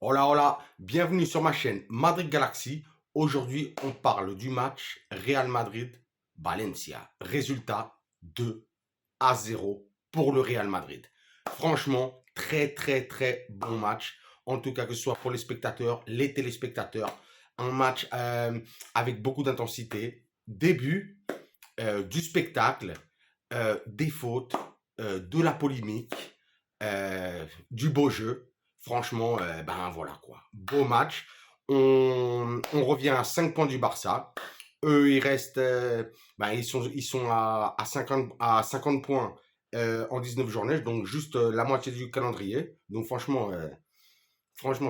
Hola, hola, bienvenue sur ma chaîne Madrid Galaxy. Aujourd'hui, on parle du match Real Madrid-Valencia. Résultat 2-0 pour le Real Madrid. Franchement, très bon match. En tout cas, que ce soit pour les spectateurs, les téléspectateurs. Un match avec beaucoup d'intensité. Début du spectacle, des fautes, de la polémique, du beau jeu. Franchement, ben voilà quoi. Beau match. On revient à 5 points du Barça. Eux, ils restent, ben, ils sont à 50 points en 19 journées, donc juste la moitié du calendrier. Donc franchement,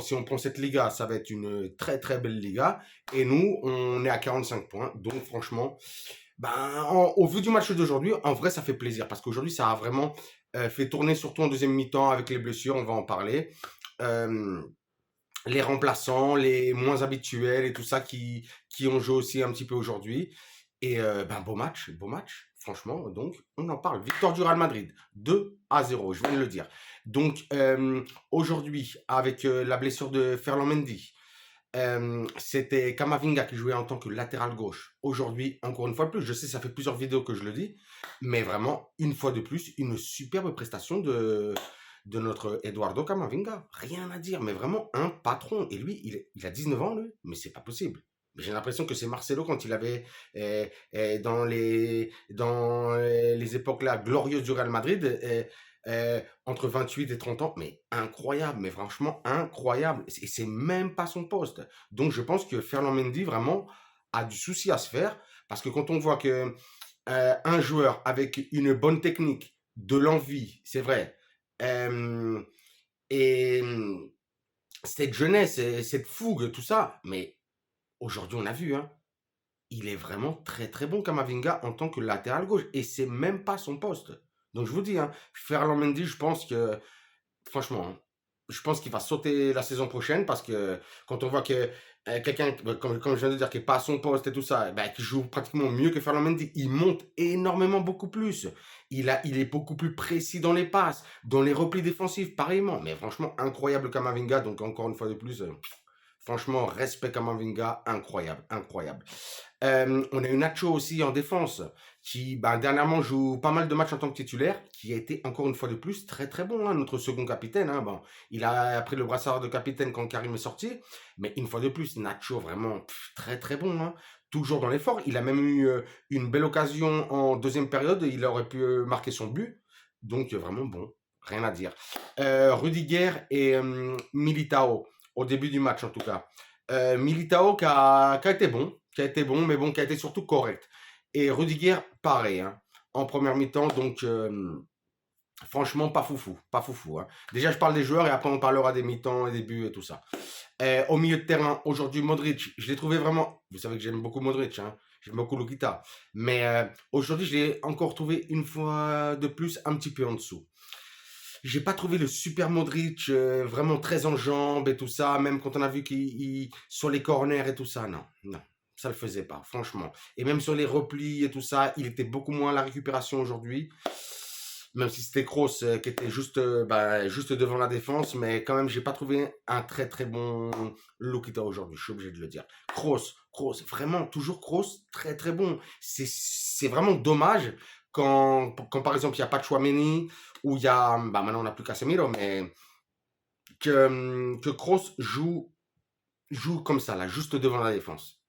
si on prend cette Liga, ça va être une très belle Liga. Et nous, on est à 45 points. Donc franchement, ben, au vu du match d'aujourd'hui, en vrai, ça fait plaisir parce qu'aujourd'hui, ça a vraiment fait tourner, surtout en deuxième mi-temps avec les blessures, on va en parler. Euh, les remplaçants, les moins habituels et tout ça qui ont joué aussi un petit peu aujourd'hui. Et ben, beau match, franchement. Donc, on en parle. Victoire du Real Madrid, 2-0, je viens de le dire. Donc, aujourd'hui, avec la blessure de Ferland Mendy, c'était Camavinga qui jouait en tant que latéral gauche. Aujourd'hui, encore une fois de plus, je sais, ça fait plusieurs vidéos que je le dis, mais vraiment, une fois de plus, une superbe prestation de notre Eduardo Camavinga. Rien à dire, mais vraiment un patron. Et lui, il a 19 ans, lui, mais c'est pas possible. Mais j'ai l'impression que c'est Marcelo quand il avait, dans les époques là glorieuses du Real Madrid, entre 28 et 30 ans, mais incroyable, mais franchement incroyable. Et c'est même pas son poste. Donc je pense que Ferland Mendy vraiment a du souci à se faire parce que quand on voit que un joueur avec une bonne technique, de l'envie, c'est vrai, euh, et cette jeunesse, et cette fougue, tout ça, mais aujourd'hui on a vu, hein, il est vraiment très bon Kamavinga en tant que latéral gauche et c'est même pas son poste. Donc je vous dis, hein, Ferland Mendy, je pense que franchement, hein, je pense qu'il va sauter la saison prochaine parce que quand on voit que quelqu'un, comme je viens de dire, qui n'est pas à son poste et tout ça, bah, qui joue pratiquement mieux que Ferland Mendy, il monte énormément beaucoup plus. Il est beaucoup plus précis dans les passes, dans les replis défensifs, pareillement. Mais franchement, incroyable Kamavinga. Donc encore une fois de plus, franchement, respect Kamavinga, incroyable. On a eu Nacho aussi en défense, qui ben, dernièrement joue pas mal de matchs en tant que titulaire, qui a été encore une fois de plus très bon, hein, notre second capitaine. Hein, bon, il a pris le brassard de capitaine quand Karim est sorti, mais une fois de plus, Nacho vraiment très bon. Hein, toujours dans l'effort. Il a même eu une belle occasion en deuxième période, il aurait pu marquer son but. Donc vraiment bon, rien à dire. Rudiger et Militao, au début du match en tout cas. Militao qui a été bon, mais bon, qui a été surtout correct. Et Rudiger, pareil, hein, en première mi-temps, donc franchement, pas foufou. Hein. Déjà, je parle des joueurs et après on parlera des mi-temps et des buts et tout ça. Au milieu de terrain, aujourd'hui, Modric, je l'ai trouvé vraiment, vous savez que j'aime beaucoup Modric, hein, j'aime beaucoup Lukita, mais aujourd'hui, je l'ai encore trouvé une fois de plus un petit peu en dessous. J'ai pas trouvé le super Modric vraiment très en jambes et tout ça, même quand on a vu qu'il sur les corners et tout ça, non, ça le faisait pas, franchement. Et même sur les replis et tout ça, il était beaucoup moins à la récupération aujourd'hui. Même si c'était Kroos qui était juste devant la défense, mais quand même, j'ai pas trouvé un très bon Lukita aujourd'hui, je suis obligé de le dire. Kroos, vraiment, toujours Kroos, très bon. C'est vraiment dommage quand par exemple, il n'y a pas de Chouameni, où il y a, bah maintenant on n'a plus Casemiro, mais que Kroos joue comme ça, là, juste devant la défense.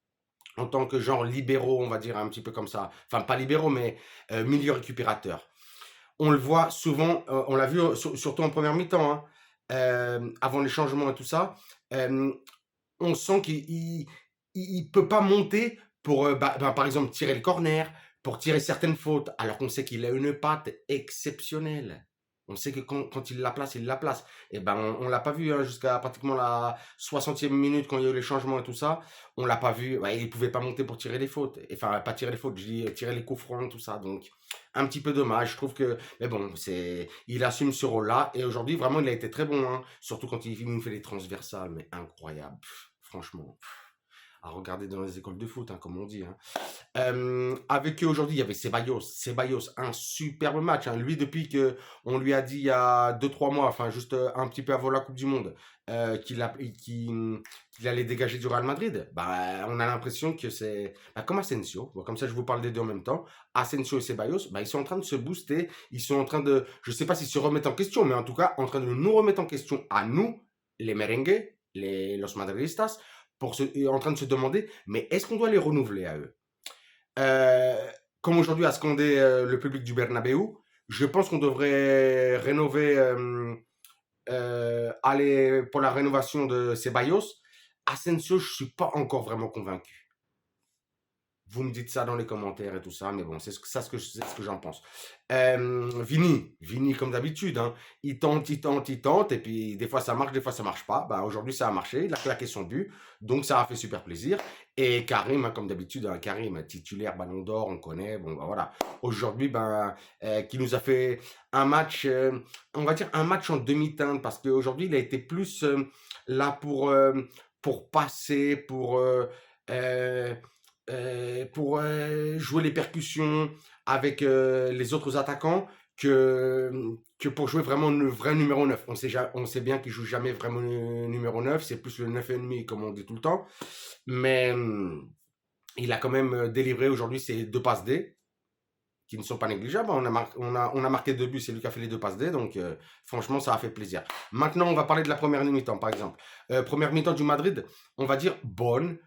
En tant que genre libéraux, on va dire un petit peu comme ça. Enfin, pas libéraux, mais milieu récupérateur. On le voit souvent, on l'a vu surtout en première mi-temps, hein, avant les changements et tout ça. Euh, on sent qu'il peut pas monter pour, par exemple, tirer le corner, pour tirer certaines fautes, alors qu'on sait qu'il a une patte exceptionnelle. On sait que quand il la place, il la place. Et ben, on l'a pas vu hein, jusqu'à pratiquement la 60e minute quand il y a eu les changements et tout ça. On l'a pas vu. Ouais, il pouvait pas monter pour tirer les fautes. Enfin, pas tirer les fautes, je dis tirer les coups francs, tout ça. Donc, un petit peu dommage. Je trouve que, mais bon, il assume ce rôle-là. Et aujourd'hui, vraiment, il a été très bon. Hein, surtout quand il nous fait les transversales, mais incroyable. Franchement. à regarder dans les écoles de foot, hein, comme on dit. Hein. Avec eux aujourd'hui, il y avait Ceballos. Ceballos, un superbe match. Hein. Lui, depuis que on lui a dit il y a 2-3 mois, enfin juste un petit peu avant la Coupe du Monde, qu'il allait dégager du Real Madrid, bah, on a l'impression que c'est bah, comme Asensio. Bon, comme ça, je vous parle des deux en même temps. Asensio et Ceballos, bah, ils sont en train de se booster. Ils sont en train de, je ne sais pas s'ils se remettent en question, mais en tout cas, en train de nous remettre en question à nous, les merengues, los madridistas, en train de se demander, mais est-ce qu'on doit les renouveler à eux? Comme aujourd'hui a scandé le public du Bernabeu, je pense qu'on devrait rénover, aller pour la rénovation de Ceballos. Asensio, je ne suis pas encore vraiment convaincu. Vous me dites ça dans les commentaires et tout ça, mais bon, c'est ce que j'en pense. Vini, comme d'habitude, hein, il tente, et puis des fois ça marche, des fois ça marche pas. Bah, aujourd'hui ça a marché, il a claqué son but, donc ça a fait super plaisir. Et Karim, hein, comme d'habitude, hein, Karim, titulaire, ballon d'or, on connaît, bon, bah, voilà. Aujourd'hui, ben, qui nous a fait un match, on va dire un match en demi-teinte, parce qu'aujourd'hui il a été plus là pour passer, pour jouer les percussions avec les autres attaquants que pour jouer vraiment le vrai numéro 9. On sait bien qu'il joue jamais vraiment le numéro 9, c'est plus le 9,5 comme on dit tout le temps. Mais il a quand même délivré aujourd'hui ses 2 passes D qui ne sont pas négligeables. On a marqué 2 buts, c'est lui qui a fait les 2 passes D, donc franchement ça a fait plaisir. Maintenant on va parler de la première mi-temps par exemple. Première mi-temps du Madrid, on va dire bonne.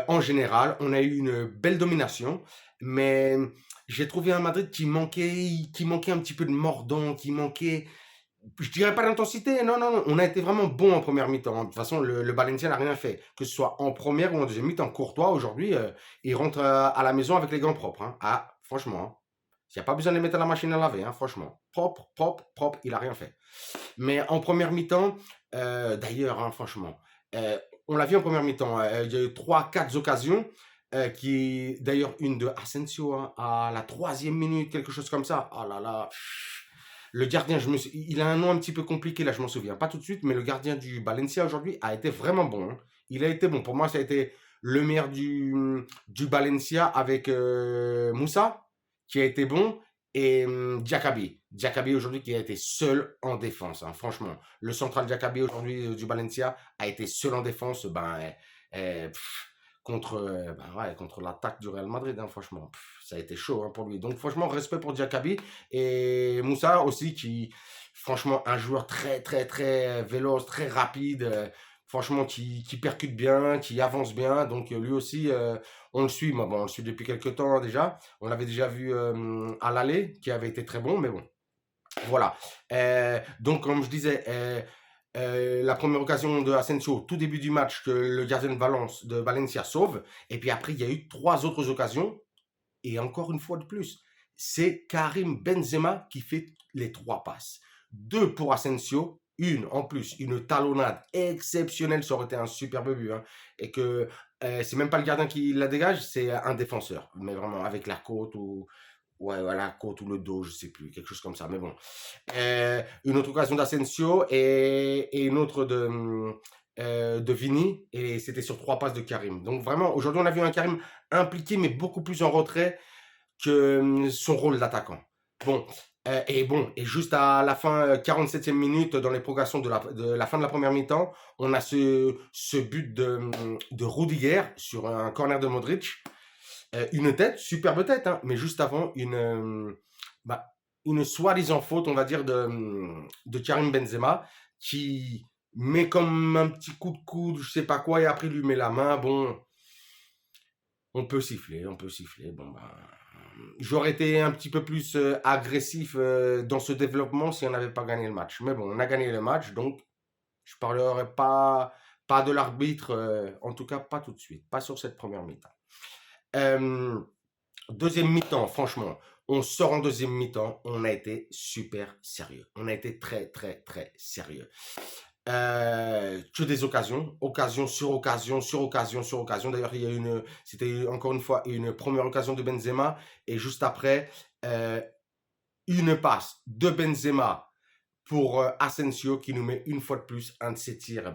En général, on a eu une belle domination, mais j'ai trouvé un Madrid qui manquait un petit peu de mordant, qui manquait, je dirais pas d'intensité, non, non, non, on a été vraiment bon en première mi-temps. De toute façon, le Valencia n'a rien fait, que ce soit en première ou en deuxième mi-temps. Courtois, aujourd'hui, il rentre à la maison avec les gants propres. Hein. Ah, franchement, hein. Il n'y a pas besoin de les mettre à la machine à laver, hein, franchement. Propre, propre, propre, il a rien fait. Mais en première mi-temps, d'ailleurs, hein, franchement, euh, on l'a vu en première mi-temps, il y a eu 3-4 occasions, d'ailleurs une de Asensio hein, à la 3e minute, quelque chose comme ça. Oh là là, le gardien, il a un nom un petit peu compliqué là, je m'en souviens pas tout de suite, mais le gardien du Valencia aujourd'hui a été vraiment bon. Hein. Il a été bon. Pour moi, ça a été le meilleur du Valencia avec Moussa, qui a été bon, et Diakabi. Diakabi aujourd'hui qui a été seul en défense. Hein, franchement, le central Diakabi aujourd'hui du Valencia a été seul en défense. Contre l'attaque du Real Madrid, hein, franchement, ça a été chaud hein, pour lui. Donc franchement, respect pour Diakabi et Moussa aussi, qui franchement un joueur très très très véloce, très rapide, franchement qui percute bien, qui avance bien. Donc lui aussi, on le suit. Moi, bon, on le suit depuis quelques temps hein, déjà. On l'avait déjà vu à l'aller, qui avait été très bon, mais bon. Voilà. Donc, comme je disais, la première occasion de Asensio, tout début du match, que le gardien de Valencia sauve. Et puis après, il y a eu 3 autres occasions. Et encore une fois de plus, c'est Karim Benzema qui fait les 3 passes. 2 pour Asensio, une en plus, une talonnade exceptionnelle, ça aurait été un superbe but. Hein. Et que c'est même pas le gardien qui la dégage, c'est un défenseur. Mais vraiment avec la côte ou ouais, voilà, la côte ou le dos, je sais plus, quelque chose comme ça. Mais bon, une autre occasion d'Asensio et une autre de Vini, et c'était sur 3 passes de Karim. Donc vraiment, aujourd'hui, on a vu un Karim impliqué, mais beaucoup plus en retrait que son rôle d'attaquant. Bon, et juste à la fin, 47e minute, dans les progressions de la fin de la première mi-temps, on a ce but de Rudiger sur un corner de Modric. Une tête, superbe tête, hein, mais juste avant, une soi-disant faute, on va dire, de Karim Benzema, qui met comme un petit coup de coude, je sais pas quoi, et après lui met la main. Bon, on peut siffler, on peut siffler. Bon, j'aurais été un petit peu plus agressif dans ce développement si on n'avait pas gagné le match. Mais bon, on a gagné le match, donc je parlerai pas de l'arbitre, en tout cas pas tout de suite, pas sur cette première mi-temps. Deuxième mi-temps, franchement, on sort en deuxième mi-temps, on a été super sérieux. On a été très, très, très sérieux. Que des occasions, occasion sur occasion, sur occasion, sur occasion. D'ailleurs, c'était encore une fois une première occasion de Benzema. Et juste après, une passe de Benzema pour Asensio qui nous met une fois de plus un de ses tirs.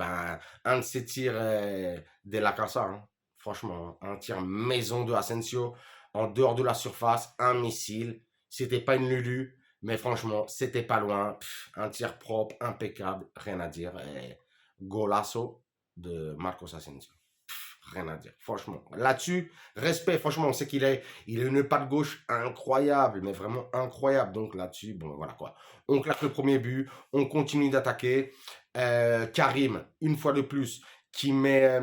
Un de ses tirs de la casa. Hein. Franchement, un tir maison de Asensio en dehors de la surface, un missile. C'était pas une Lulu, mais franchement, c'était pas loin. Un tir propre, impeccable, rien à dire. Et golasso de Marcos Asensio. Rien à dire, franchement. Là-dessus, respect, franchement, on sait il a une patte gauche incroyable, mais vraiment incroyable. Donc là-dessus, bon, voilà quoi. On claque le premier but, on continue d'attaquer. Karim, une fois de plus, qui met,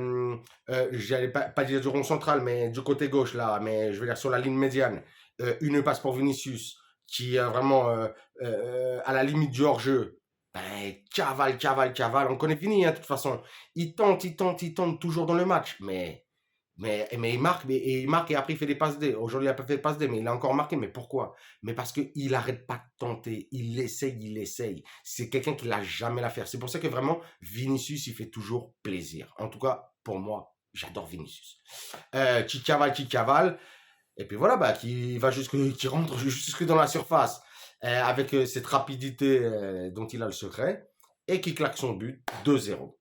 j'allais pas dire du rond central, mais du côté gauche, là, mais je veux dire sur la ligne médiane, une passe pour Vinicius, qui est vraiment à la limite du hors-jeu. Ben, cavale, cavale, cavale. On connaît fini, hein, de toute façon. Il tente toujours dans le match. Mais il marque, et il marque et après il fait des passes D. Aujourd'hui, il a pas fait de passes D, mais il a encore marqué. Mais pourquoi? Mais parce qu'il n'arrête pas de tenter. Il essaye, il essaye. C'est quelqu'un qui l'a jamais la faire. C'est pour ça que vraiment, Vinicius, il fait toujours plaisir. En tout cas, pour moi, j'adore Vinicius. Qui cavale. Et puis voilà, bah, qui rentre jusque dans la surface avec cette rapidité dont il a le secret et qui claque son but 2-0.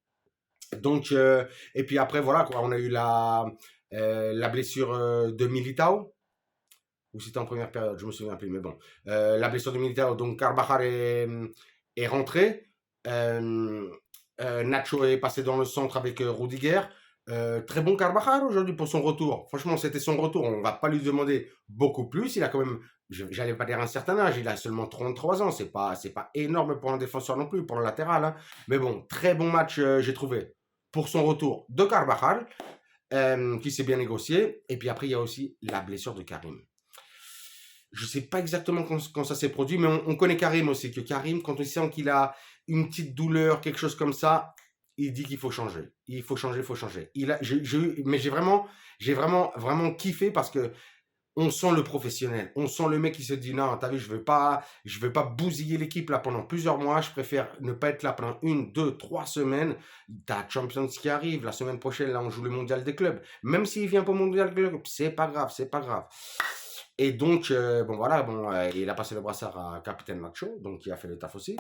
Donc, et puis après, voilà, quoi, on a eu la blessure de Militao, ou c'était en première période, je me souviens plus, mais bon. La blessure de Militao, donc Carvajal est rentré. Nacho est passé dans le centre avec Rudiger. Très bon Carvajal aujourd'hui pour son retour. Franchement, c'était son retour. On ne va pas lui demander beaucoup plus. Il a quand même, j'allais pas dire un certain âge, il a seulement 33 ans. C'est pas énorme pour un défenseur non plus, pour le latéral, hein. Mais bon, très bon match, j'ai trouvé, pour son retour de Carvajal, qui s'est bien négocié. Et puis après, il y a aussi la blessure de Karim. Je ne sais pas exactement quand ça s'est produit, mais on connaît Karim aussi. Que Karim, quand on sent qu'il a une petite douleur, quelque chose comme ça, il dit qu'il faut changer. Il faut changer, il faut changer. Mais vraiment kiffé parce que on sent le professionnel. On sent le mec qui se dit non, t'as vu, je veux pas bousiller l'équipe là pendant plusieurs mois. Je préfère ne pas être là pendant 1, 2, 3 semaines. T'as Champions qui arrive. La semaine prochaine, là, on joue le mondial des clubs. Même s'il vient pas au mondial des clubs, c'est pas grave, c'est pas grave. Et donc, bon voilà, il a passé le brassard à Capitaine Nacho, donc il a fait le taf aussi.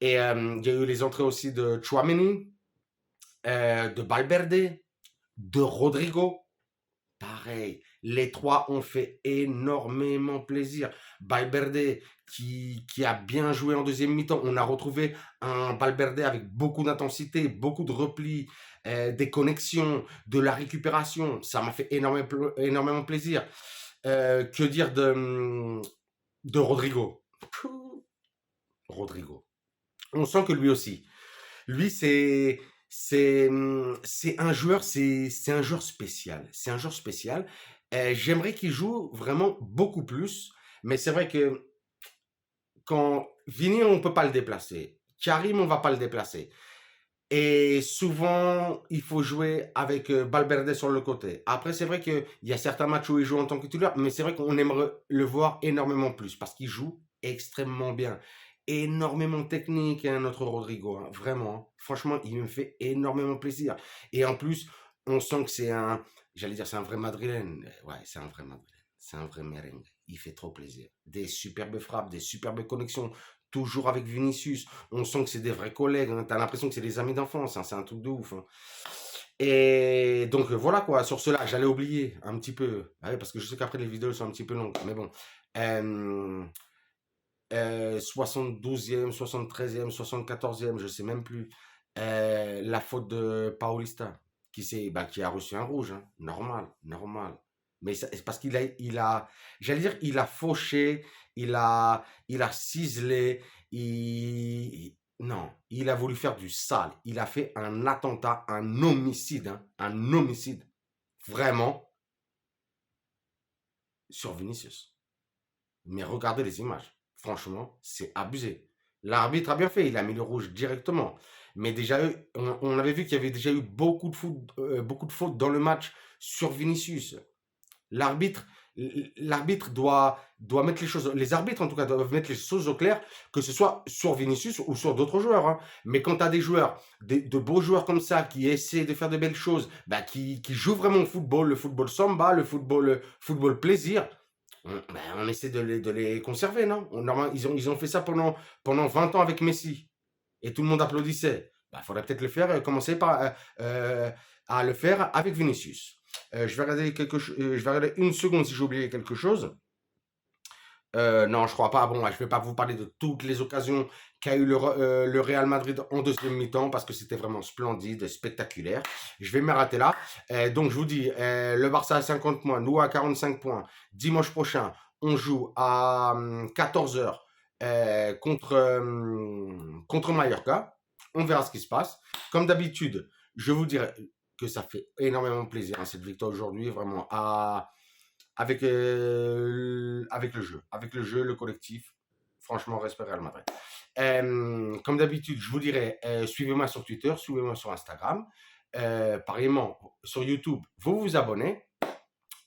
Et il y a eu les entrées aussi de Tchouaméni, de Valverde, de Rodrigo. Pareil, les trois ont fait énormément plaisir. Valverde qui a bien joué en deuxième mi-temps. On a retrouvé un Valverde avec beaucoup d'intensité, beaucoup de replis, des connexions, de la récupération. Ça m'a fait énormément plaisir. Que dire de Rodrigo? Rodrigo. On sent que lui aussi. Lui, c'est un joueur, c'est un joueur spécial. C'est un joueur spécial. J'aimerais qu'il joue vraiment beaucoup plus. Mais c'est vrai que quand Vini, on ne peut pas le déplacer. Karim, on ne va pas le déplacer. Et souvent, il faut jouer avec Valverde sur le côté. Après, c'est vrai qu'il y a certains matchs où il joue en tant que titulaire, mais c'est vrai qu'on aimerait le voir énormément plus parce qu'il joue extrêmement bien. Énormément technique, hein, notre Rodrigo, hein, vraiment, hein. Franchement, il me fait énormément plaisir. Et en plus, on sent que j'allais dire, c'est un vrai Madrilène. Ouais, c'est un vrai Madrilène. C'est un vrai merengue. Il fait trop plaisir. Des superbes frappes, des superbes connexions. Toujours avec Vinicius. On sent que c'est des vrais collègues, hein. T'as l'impression que c'est des amis d'enfance, hein. C'est un truc de ouf, hein. Et donc voilà quoi, sur cela, j'allais oublier un petit peu. Ah ouais, parce que je sais qu'après les vidéos sont un petit peu longues. Mais bon. 72e, 73e, 74e, je sais même plus. La faute de Paulista, qui a reçu un rouge, hein. Normal, normal. Mais c'est parce j'allais dire, il a fauché, il a ciselé, non, il a voulu faire du sale. Il a fait un attentat, un homicide, hein, un homicide, vraiment, sur Vinicius. Mais regardez les images. Franchement, c'est abusé. L'arbitre a bien fait, il a mis le rouge directement. Mais déjà, on avait vu qu'il y avait déjà eu beaucoup de fautes dans le match sur Vinicius. L'arbitre, l'arbitre doit mettre les choses, les arbitres en tout cas doivent mettre les choses au clair, que ce soit sur Vinicius ou sur d'autres joueurs, hein. Mais quand tu as des joueurs, de beaux joueurs comme ça, qui essaient de faire de belles choses, bah, qui jouent vraiment le football samba, le football plaisir, on essaie de les conserver, non? Normalement, ils ont fait ça pendant 20 ans avec Messi. Et tout le monde applaudissait. Il faudrait peut-être commencer à le faire avec Vinicius. Je vais regarder je vais regarder une seconde si j'ai oublié quelque chose. Non, je crois pas. Bon, je vais pas vous parler de toutes les occasions qu'a eu le Real Madrid en deuxième mi-temps parce que c'était vraiment splendide, spectaculaire. Je vais m'arrêter là. Donc, je vous dis, le Barça à 50 points, nous à 45 points. Dimanche prochain, on joue à 14 heures contre Mallorca. On verra ce qui se passe. Comme d'habitude, je vous dirai que ça fait énormément plaisir, hein, cette victoire aujourd'hui, vraiment avec le jeu, le collectif. Franchement, respect Real Madrid. Comme d'habitude, je vous dirais, suivez-moi sur Twitter, suivez-moi sur Instagram. Pareillement, sur YouTube, vous vous abonnez.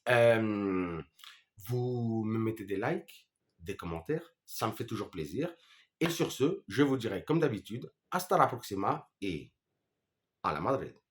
Euh, vous me mettez des likes, des commentaires. Ça me fait toujours plaisir. Et sur ce, je vous dirais, comme d'habitude, hasta la próxima et à la Madrid.